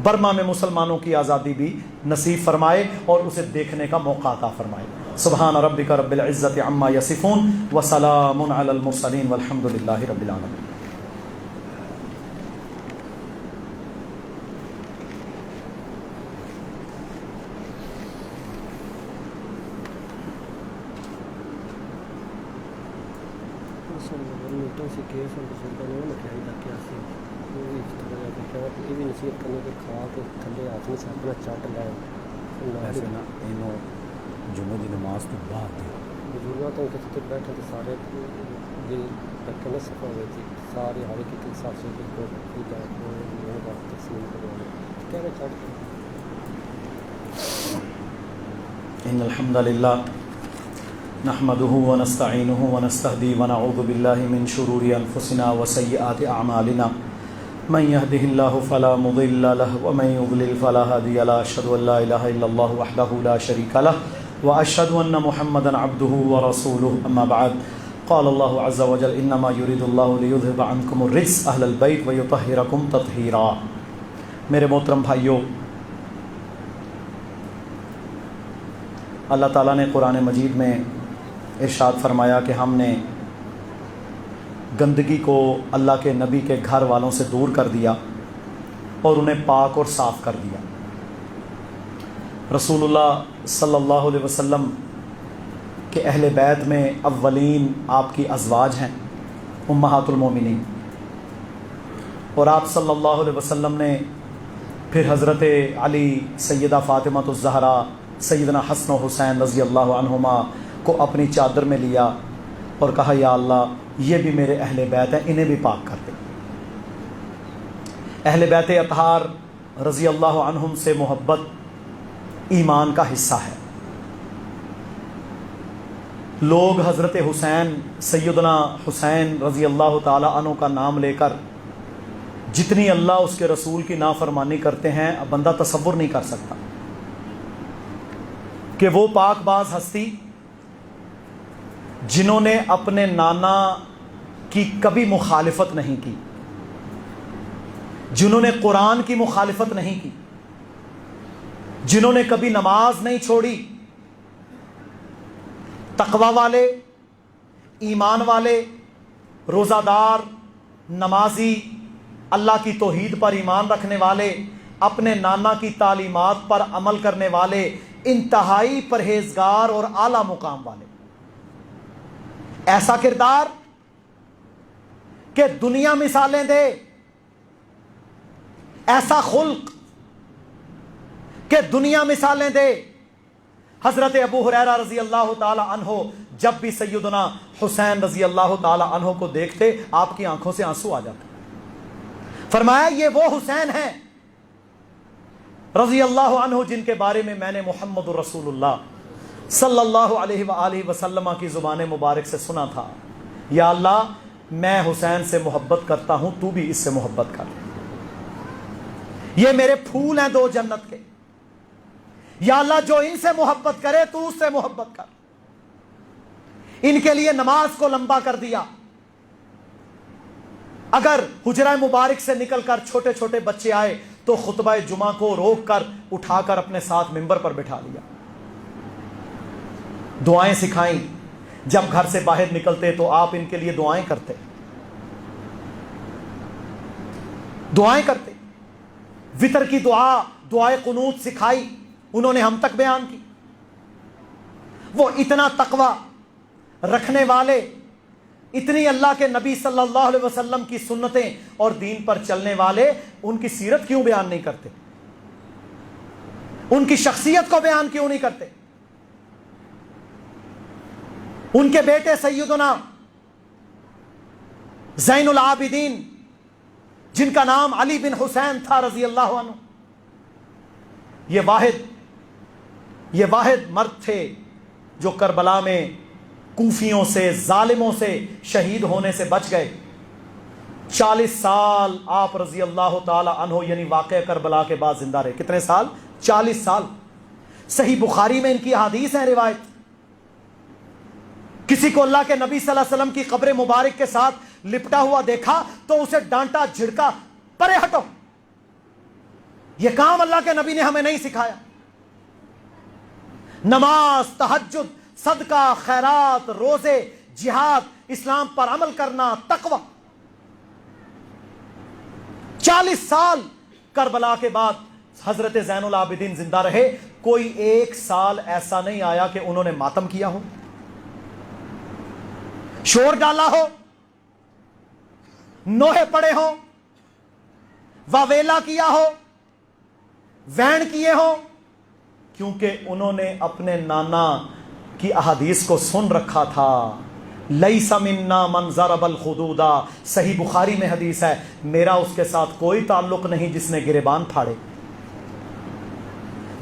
برما میں مسلمانوں کی آزادی بھی نصیب فرمائے اور اسے دیکھنے کا موقع عطا فرمائے۔ سبحان ربک رب العزت عما یصفون وسلام علی المرسلین والحمد للہ رب العالمین۔ ایسے نا انہوں جمعے کی نماز تو بعد بزرگوں تو کسی بیٹھے تھے سارے دل رکھنے صفا ہوئے تھی سارے ہر ایک حساب سے تقسیم کہنا چاہتے ان الحمد للہ نحمده ونستعینه ونستهدی ونعوذ باللہ من شرور انفسنا وسیئات اعمالنا من يهده الله فلا مضل له ومن يضلل فلا هادي له اشهد ان لا اله الا الله وحده لا شريك له واشهد ان محمدا عبده ورسوله اما بعد قال الله عز وجل انما يريد الله ليذهب عنكم الرجس اهل البيت ويطهركم تطهيرا۔ میرے محترم بھائیو، اللہ تعالیٰ نے قرآن مجید میں ارشاد فرمایا کہ ہم نے گندگی کو اللہ کے نبی کے گھر والوں سے دور کر دیا اور انہیں پاک اور صاف کر دیا۔ رسول اللہ صلی اللہ علیہ وسلم کے اہل بیت میں اولین آپ کی ازواج ہیں امہات المومنین، اور آپ صلی اللہ علیہ وسلم نے پھر حضرت علی، سیدہ فاطمہ الزہرا، سیدنا حسن و حسین رضی اللہ عنہما کو اپنی چادر میں لیا اور کہا یا اللہ یہ بھی میرے اہل بیت ہیں، انہیں بھی پاک کر دے۔ اہل بیت اطہار رضی اللہ عنہم سے محبت ایمان کا حصہ ہے۔ لوگ حضرت حسین، سیدنا حسین رضی اللہ تعالی عنہ کا نام لے کر جتنی اللہ اس کے رسول کی نافرمانی کرتے ہیں اب بندہ تصور نہیں کر سکتا کہ وہ پاک باز ہستی جنہوں نے اپنے نانا کی کبھی مخالفت نہیں کی، جنہوں نے قرآن کی مخالفت نہیں کی، جنہوں نے کبھی نماز نہیں چھوڑی، تقوی والے، ایمان والے، روزہ دار، نمازی، اللہ کی توحید پر ایمان رکھنے والے، اپنے نانا کی تعلیمات پر عمل کرنے والے، انتہائی پرہیزگار اور اعلیٰ مقام والے۔ ایسا کردار کہ دنیا مثالیں دے، ایسا خلق کہ دنیا مثالیں دے۔ حضرت ابو ہریرہ رضی اللہ تعالی عنہ جب بھی سیدنا حسین رضی اللہ تعالی عنہ کو دیکھتے آپ کی آنکھوں سے آنسو آ جاتے۔ فرمایا یہ وہ حسین ہیں رضی اللہ عنہ جن کے بارے میں میں نے محمد رسول اللہ صلی اللہ علیہ وآلہ وسلم کی زبان مبارک سے سنا تھا، یا اللہ میں حسین سے محبت کرتا ہوں، تو بھی اس سے محبت کر۔ یہ میرے پھول ہیں دو جنت کے، یا اللہ جو ان سے محبت کرے تو اس سے محبت کر۔ ان کے لیے نماز کو لمبا کر دیا۔ اگر حجرہ مبارک سے نکل کر چھوٹے چھوٹے بچے آئے تو خطبہ جمعہ کو روک کر اٹھا کر اپنے ساتھ ممبر پر بٹھا لیا، دعائیں سکھائیں۔ جب گھر سے باہر نکلتے تو آپ ان کے لیے دعائیں کرتے، دعائیں کرتے۔ وتر کی دعا، دعائے قنوت سکھائی انہوں نے، ہم تک بیان کی۔ وہ اتنا تقوی رکھنے والے، اتنی اللہ کے نبی صلی اللہ علیہ وسلم کی سنتیں اور دین پر چلنے والے، ان کی سیرت کیوں بیان نہیں کرتے؟ ان کی شخصیت کو بیان کیوں نہیں کرتے؟ ان کے بیٹے سیدنا زین العابدین، جن کا نام علی بن حسین تھا رضی اللہ عنہ، یہ واحد مرد تھے جو کربلا میں کوفیوں سے، ظالموں سے شہید ہونے سے بچ گئے۔ 40 سال آپ رضی اللہ تعالی عنہ یعنی واقعہ کربلا کے بعد زندہ رہے۔ کتنے سال؟ 40 سال۔ صحیح بخاری میں ان کی حدیث ہے، روایت۔ کسی کو اللہ کے نبی صلی اللہ علیہ وسلم کی قبر مبارک کے ساتھ لپٹا ہوا دیکھا تو اسے ڈانٹا، جھڑکا، پرے ہٹو، یہ کام اللہ کے نبی نے ہمیں نہیں سکھایا۔ نماز، تہجد، صدقہ، خیرات، روزے، جہاد، اسلام پر عمل کرنا، تقوی۔ 40 سال کربلا کے بعد حضرت زین العابدین زندہ رہے، کوئی ایک سال ایسا نہیں آیا کہ انہوں نے ماتم کیا ہو، شور ڈالا ہو، نوحے پڑے ہوں، واویلا کیا ہو، وین کیے ہوں، کیونکہ انہوں نے اپنے نانا کی احادیث کو سن رکھا تھا۔ لیس منا من ضرب الخدود، صحیح بخاری میں حدیث ہے، میرا اس کے ساتھ کوئی تعلق نہیں جس نے گریبان پھاڑے۔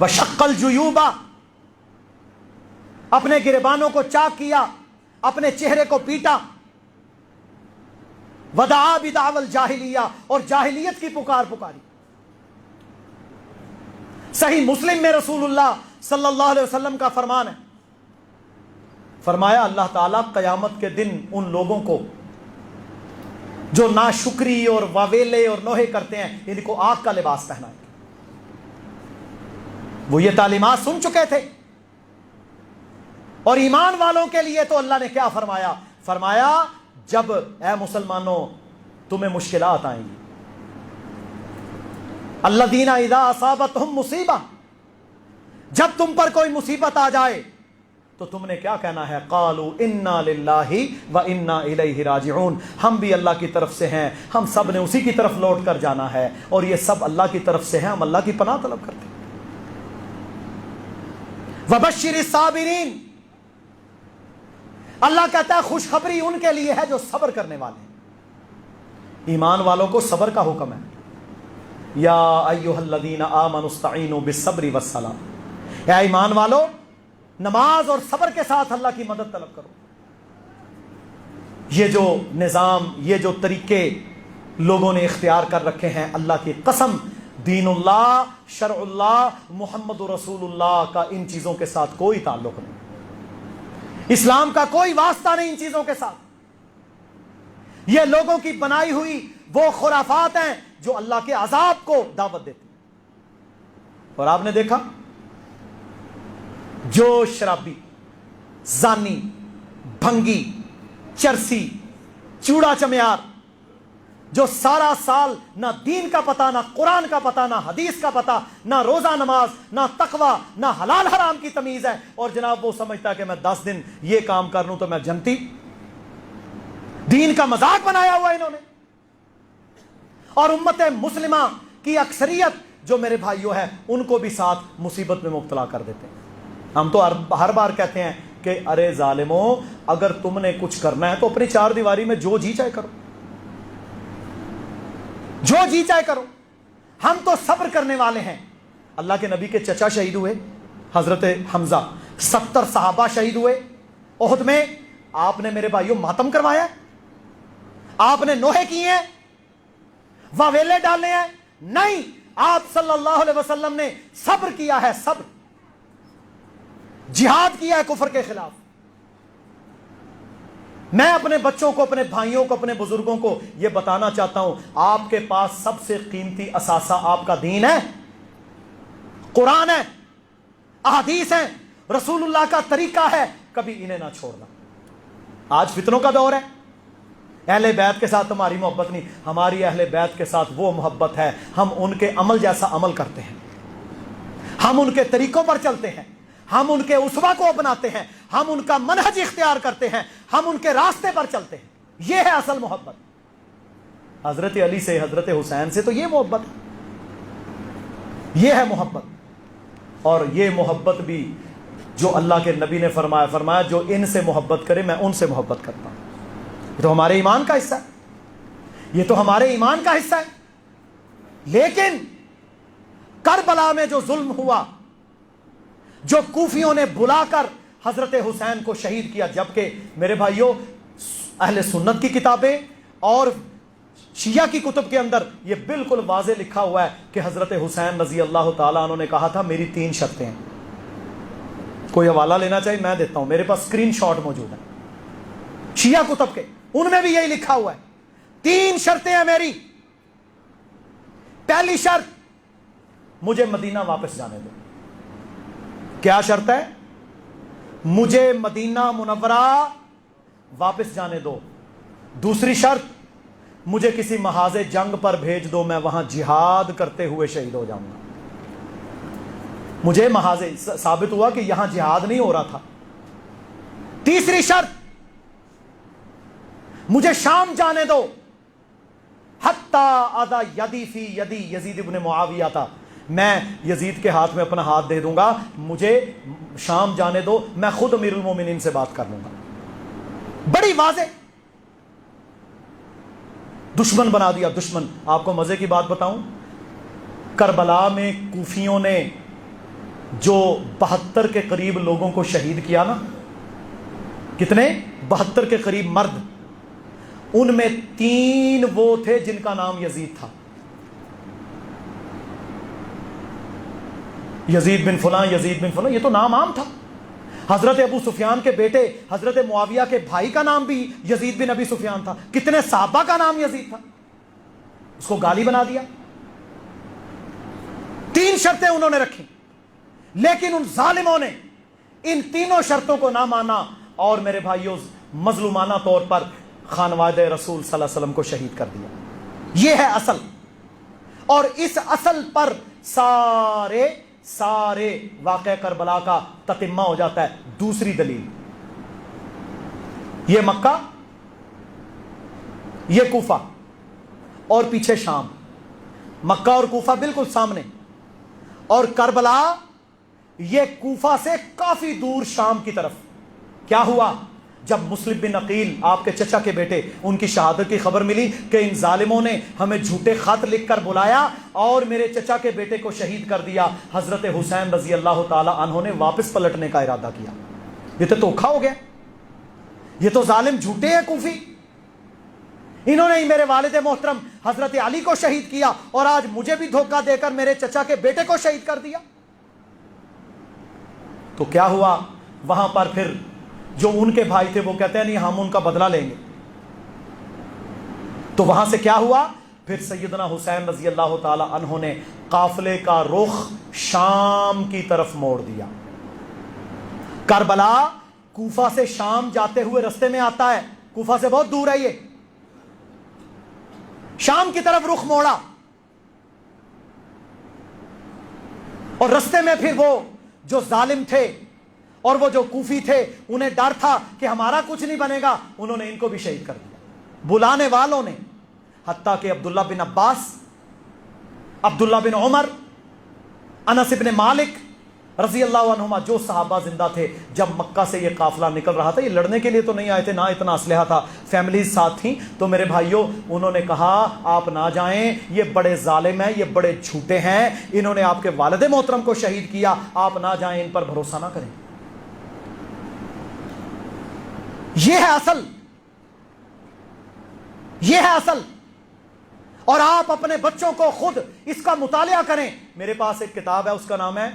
وشق الجیوب، اپنے گریبانوں کو چاک کیا، اپنے چہرے کو پیٹا۔ ودعا بدعوى الجاہلیہ، اور جاہلیت کی پکار پکاری۔ صحیح مسلم میں رسول اللہ صلی اللہ علیہ وسلم کا فرمان ہے، فرمایا اللہ تعالیٰ قیامت کے دن ان لوگوں کو جو ناشکری اور واویلے اور نوحے کرتے ہیں، ان کو آگ کا لباس پہنائے گا۔ وہ یہ تعلیمات سن چکے تھے، اور ایمان والوں کے لیے تو اللہ نے کیا فرمایا؟ فرمایا جب اے مسلمانوں تمہیں مشکلات آئیں گی، الذین اذا اصابتہم مصیبہ، جب تم پر کوئی مصیبت آ جائے تو تم نے کیا کہنا ہے؟ قالوا انا للہ و انا الیہ راجعون، ہم بھی اللہ کی طرف سے ہیں، ہم سب نے اسی کی طرف لوٹ کر جانا ہے، اور یہ سب اللہ کی طرف سے ہیں، ہم اللہ کی پناہ طلب کرتے ہیں۔ وبشر الصابرین، اللہ کہتا ہے خوشخبری ان کے لیے ہے جو صبر کرنے والے ہیں۔ ایمان والوں کو صبر کا حکم ہے، یا ایھا الذین آمنوا استعینوا بالصبر والصلاۃ، اے ایمان والو نماز اور صبر کے ساتھ اللہ کی مدد طلب کرو۔ یہ جو نظام، یہ جو طریقے لوگوں نے اختیار کر رکھے ہیں، اللہ کی قسم دین اللہ، شرع اللہ، محمد رسول اللہ کا ان چیزوں کے ساتھ کوئی تعلق نہیں، اسلام کا کوئی واسطہ نہیں ان چیزوں کے ساتھ۔ یہ لوگوں کی بنائی ہوئی وہ خرافات ہیں جو اللہ کے عذاب کو دعوت دیتی ہیں۔ اور آپ نے دیکھا جو شرابی، زانی، بھنگی، چرسی، چوڑا چمیار، جو سارا سال نہ دین کا پتہ، نہ قرآن کا پتہ، نہ حدیث کا پتہ، نہ روزہ نماز، نہ تقوی، نہ حلال حرام کی تمیز ہے، اور جناب وہ سمجھتا کہ میں 10 دن یہ کام کر لوں تو میں جنتی۔ دین کا مذاق بنایا ہوا انہوں نے، اور امت مسلمہ کی اکثریت جو میرے بھائیوں ہے ان کو بھی ساتھ مصیبت میں مبتلا کر دیتے ہیں۔ ہم تو ہر بار کہتے ہیں کہ ارے ظالموں، اگر تم نے کچھ کرنا ہے تو اپنی 4 دیواری میں جو جی چاہے کرو، جو جی چاہے کرو، ہم تو صبر کرنے والے ہیں۔ اللہ کے نبی کے چچا شہید ہوئے حضرت حمزہ، 70 صحابہ شہید ہوئے احد میں، آپ نے میرے بھائیوں ماتم کروایا ہے؟ آپ نے نوحے کیے ہیں، واویلے ڈالے ہیں؟ نہیں، آپ صلی اللہ علیہ وسلم نے صبر کیا ہے, صبر, جہاد کیا ہے کفر کے خلاف. میں اپنے بچوں کو, اپنے بھائیوں کو, اپنے بزرگوں کو یہ بتانا چاہتا ہوں, آپ کے پاس سب سے قیمتی اثاثہ آپ کا دین ہے, قرآن ہے, احادیث ہیں, رسول اللہ کا طریقہ ہے, کبھی انہیں نہ چھوڑنا. آج فتنوں کا دور ہے, اہل بیت کے ساتھ تمہاری محبت نہیں, ہماری اہل بیت کے ساتھ وہ محبت ہے, ہم ان کے عمل جیسا عمل کرتے ہیں, ہم ان کے طریقوں پر چلتے ہیں, ہم ان کے اسوہ کو اپناتے ہیں, ہم ان کا منہج اختیار کرتے ہیں, ہم ان کے راستے پر چلتے ہیں. یہ ہے اصل محبت. حضرت علی سے, حضرت حسین سے تو یہ محبت ہے, یہ ہے محبت. اور یہ محبت بھی جو اللہ کے نبی نے فرمایا جو ان سے محبت کرے میں ان سے محبت کرتا ہوں. یہ تو ہمارے ایمان کا حصہ ہے, یہ تو ہمارے ایمان کا حصہ ہے. لیکن کربلا میں جو ظلم ہوا, جو کوفیوں نے بلا کر حضرت حسین کو شہید کیا, جبکہ میرے بھائیوں اہل سنت کی کتابیں اور شیعہ کی کتب کے اندر یہ بالکل واضح لکھا ہوا ہے کہ حضرت حسین رضی اللہ تعالیٰ عنہ نے کہا تھا میری 3 شرطیں ہیں. کوئی حوالہ لینا چاہیے میں دیتا ہوں, میرے پاس اسکرین شاٹ موجود ہے شیعہ کتب کے, ان میں بھی یہی لکھا ہوا ہے. 3 شرطیں ہیں میری. پہلی شرط, مجھے مدینہ واپس جانے دو. کیا شرط ہے؟ مجھے مدینہ منورہ واپس جانے دو. دوسری شرط, مجھے کسی محاذ جنگ پر بھیج دو, میں وہاں جہاد کرتے ہوئے شہید ہو جاؤں گا. مجھے محاذ, ثابت ہوا کہ یہاں جہاد نہیں ہو رہا تھا. تیسری شرط, مجھے شام جانے دو. حتی اضع یدی فی یدی یزید ابن معاویہ تھا, میں یزید کے ہاتھ میں اپنا ہاتھ دے دوں گا, مجھے شام جانے دو, میں خود امیر المومنین سے بات کر لوں گا. بڑی واضح دشمن بنا دیا, دشمن. آپ کو مزے کی بات بتاؤں, کربلا میں کوفیوں نے جو 72 کے قریب لوگوں کو شہید کیا نا, کتنے؟ 72 کے قریب مرد, ان میں 3 وہ تھے جن کا نام یزید تھا. یزید بن فلاں, یزید بن فلاں, یہ تو نام عام تھا. حضرت ابو سفیان کے بیٹے حضرت معاویہ کے بھائی کا نام بھی یزید بن ابی سفیان تھا. کتنے صحابہ کا نام یزید تھا, اس کو گالی بنا دیا. 3 شرطیں انہوں نے رکھی, لیکن ان ظالموں نے ان تینوں شرطوں کو نہ مانا اور میرے بھائیوں مظلومانہ طور پر خانوادہ رسول صلی اللہ علیہ وسلم کو شہید کر دیا. یہ ہے اصل, اور اس اصل پر سارے واقعہ کربلا کا تتمہ ہو جاتا ہے. دوسری دلیل, یہ مکہ, یہ کوفہ اور پیچھے شام. مکہ اور کوفہ بالکل سامنے, اور کربلا یہ کوفہ سے کافی دور شام کی طرف. کیا ہوا جب مسلم بن عقیل آپ کے چچا کے بیٹے, ان کی شہادت کی خبر ملی کہ ان ظالموں نے ہمیں جھوٹے خط لکھ کر بلایا اور میرے چچا کے بیٹے کو شہید کر دیا, حضرت حسین رضی اللہ تعالی عنہ نے واپس پلٹنے کا ارادہ کیا. یہ تو دھوکا ہو گیا, یہ تو ظالم جھوٹے ہیں کوفی. انہوں نے ہی میرے والد محترم حضرت علی کو شہید کیا اور آج مجھے بھی دھوکا دے کر میرے چچا کے بیٹے کو شہید کر دیا. تو کیا ہوا وہاں پر پھر جو ان کے بھائی تھے وہ کہتے ہیں نہیں ہم ان کا بدلہ لیں گے. تو وہاں سے کیا ہوا, پھر سیدنا حسین رضی اللہ تعالی عنہ نے قافلے کا رخ شام کی طرف موڑ دیا. کربلا کوفہ سے شام جاتے ہوئے رستے میں آتا ہے, کوفہ سے بہت دور ہے, یہ شام کی طرف رخ موڑا اور رستے میں پھر وہ جو ظالم تھے اور وہ جو کوفی تھے انہیں ڈر تھا کہ ہمارا کچھ نہیں بنے گا, انہوں نے ان کو بھی شہید کر دیا. بلانے والوں نے, حتیٰ کہ عبداللہ بن عباس, عبداللہ بن عمر, انس بن مالک رضی اللہ عنہما, جو صحابہ زندہ تھے جب مکہ سے یہ قافلہ نکل رہا تھا. یہ لڑنے کے لیے تو نہیں آئے تھے, نہ اتنا اسلحہ تھا, فیملیز ساتھ تھیں. تو میرے بھائیوں انہوں نے کہا آپ نہ جائیں, یہ بڑے ظالم ہیں, یہ بڑے جھوٹے ہیں, انہوں نے آپ کے والد محترم کو شہید کیا, آپ نہ جائیں, ان پر بھروسہ نہ کریں. یہ ہے اصل, یہ ہے اصل. اور آپ اپنے بچوں کو خود اس کا مطالعہ کریں. میرے پاس ایک کتاب ہے، اس کا نام ہے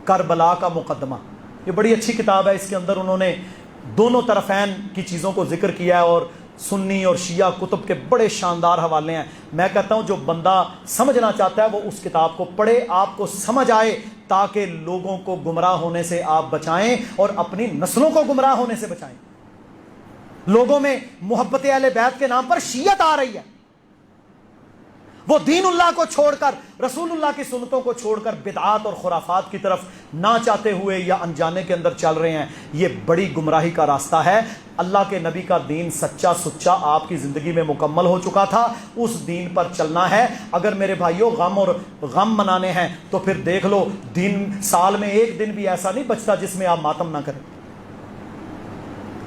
کربلا کا مقدمہ. یہ بڑی اچھی کتاب ہے. اس کے اندر انہوں نے دونوں طرفین کی چیزوں کو ذکر کیا ہے اور سنی اور شیعہ کتب کے بڑے شاندار حوالے ہیں. میں کہتا ہوں جو بندہ سمجھنا چاہتا ہے وہ اس کتاب کو پڑھے، آپ کو سمجھ آئے، تاکہ لوگوں کو گمراہ ہونے سے آپ بچائیں اور اپنی نسلوں کو گمراہ ہونے سے بچائیں. لوگوں میں محبت اہل بیت کے نام پر شیعت آ رہی ہے. وہ دین اللہ کو چھوڑ کر، رسول اللہ کی سنتوں کو چھوڑ کر بدعات اور خرافات کی طرف نہ چاہتے ہوئے یا انجانے کے اندر چل رہے ہیں. یہ بڑی گمراہی کا راستہ ہے. اللہ کے نبی کا دین سچا سچا آپ کی زندگی میں مکمل ہو چکا تھا، اس دین پر چلنا ہے. اگر میرے بھائیوں غم منانے ہیں تو پھر دیکھ لو، دن سال میں ایک دن بھی ایسا نہیں بچتا جس میں آپ ماتم نہ کریں.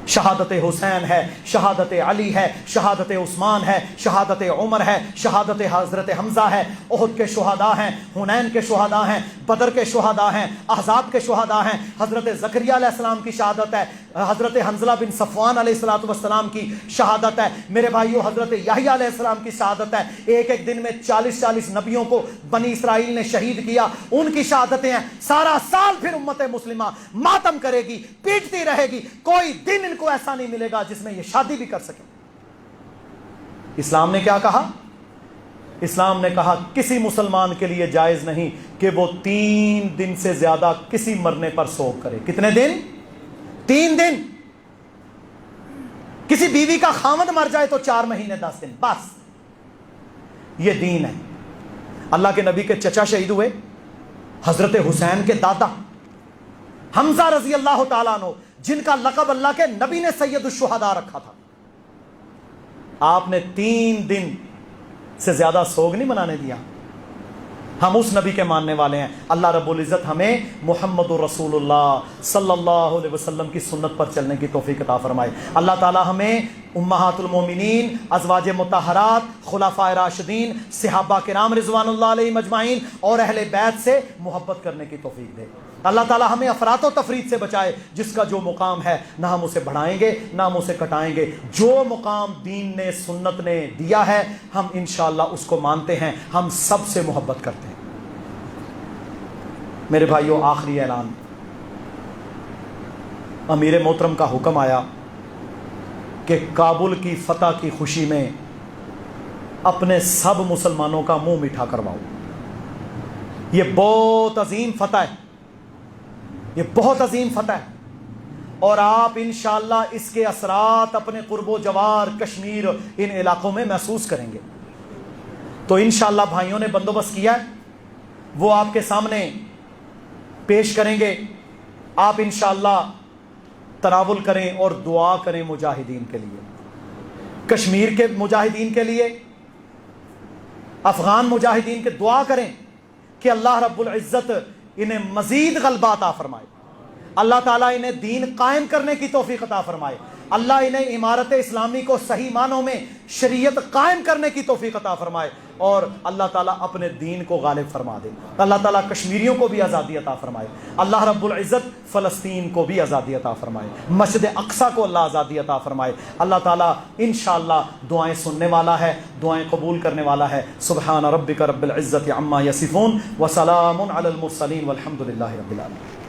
شہادت حسین ہے، شہادت علی ہے، شہادت عثمان ہے، شہادت عمر ہے، شہادت حضرت حمزہ ہے، احد کے شہداء ہیں، حنین کے شہداء ہیں، بدر کے شہداء ہیں، احزاب کے شہداء ہیں. حضرت زکریہ علیہ السلام کی شہادت ہے، حضرت حنظلہ بن صفوان علیہ السلام کی شہادت ہے. میرے بھائیو حضرت یحییٰ علیہ السلام کی شہادت ہے. ایک دن میں 40 نبیوں کو بنی اسرائیل نے شہید کیا، ان کی شہادتیں ہیں. سارا سال پھر امت مسلمہ ماتم کرے گی، پیٹتی رہے گی. کوئی دن ان کو ایسا نہیں ملے گا جس میں یہ شادی بھی کر سکے. اسلام نے کیا کہا؟ اسلام نے کہا کسی مسلمان کے لیے جائز نہیں کہ وہ 3 دن سے زیادہ کسی مرنے پر سوگ کرے. کتنے دن؟ 3 دن. کسی بیوی کا خاوند مر جائے تو 4 مہینے 10 دن، بس. یہ دین ہے. اللہ کے نبی کے چچا شہید ہوئے، حضرت حسین کے دادا حمزہ رضی اللہ تعالیٰ عنہ، جن کا لقب اللہ کے نبی نے سید الشہداء رکھا تھا. آپ نے 3 دن سے زیادہ سوگ نہیں منانے دیا. ہم اس نبی کے ماننے والے ہیں. اللہ رب العزت ہمیں محمد رسول اللہ صلی اللہ علیہ وسلم کی سنت پر چلنے کی توفیق عطا فرمائے. اللہ تعالی ہمیں امہات المومنین، ازواج مطہرات، خلفاء راشدین، صحابہ کرام رضوان اللہ علیہم اجمعین اور اہل بیت سے محبت کرنے کی توفیق دے. اللہ تعالی ہمیں افراط و تفریط سے بچائے. جس کا جو مقام ہے نہ ہم اسے بڑھائیں گے نہ ہم اسے کٹائیں گے. جو مقام دین نے، سنت نے دیا ہے، ہم انشاءاللہ اس کو مانتے ہیں. ہم سب سے محبت کرتے ہیں. میرے بھائیوں، آخری اعلان. امیر محترم کا حکم آیا کہ کابل کی فتح کی خوشی میں اپنے سب مسلمانوں کا منہ میٹھا کرواؤ. یہ بہت عظیم فتح ہے، یہ بہت عظیم فتح ہے، اور آپ انشاءاللہ اس کے اثرات اپنے قرب و جوار کشمیر ان علاقوں میں محسوس کریں گے. تو انشاءاللہ بھائیوں نے بندوبست کیا ہے، وہ آپ کے سامنے پیش کریں گے. آپ انشاءاللہ تناول کریں اور دعا کریں مجاہدین کے لیے، کشمیر کے مجاہدین کے لیے، افغان مجاہدین کے. دعا کریں کہ اللہ رب العزت انہیں مزید غلبہ عطا فرمائے، اللہ تعالیٰ انہیں دین قائم کرنے کی توفیق عطا فرمائے، اللہ انہیں عمارت اسلامی کو صحیح معنوں میں شریعت قائم کرنے کی توفیق عطا فرمائے، اور اللہ تعالیٰ اپنے دین کو غالب فرما دے. اللہ تعالیٰ کشمیریوں کو بھی آزادی عطا فرمائے. اللہ رب العزت فلسطین کو بھی آزادی عطا فرمائے. مسجد اقصیٰ کو اللہ آزادی عطا فرمائے. اللہ تعالیٰ انشاءاللہ دعائیں سننے والا ہے، دعائیں قبول کرنے والا ہے. سبحان ربک رب العزت عما یصفون وسلام علی المرسلین والحمد للہ رب العالمین.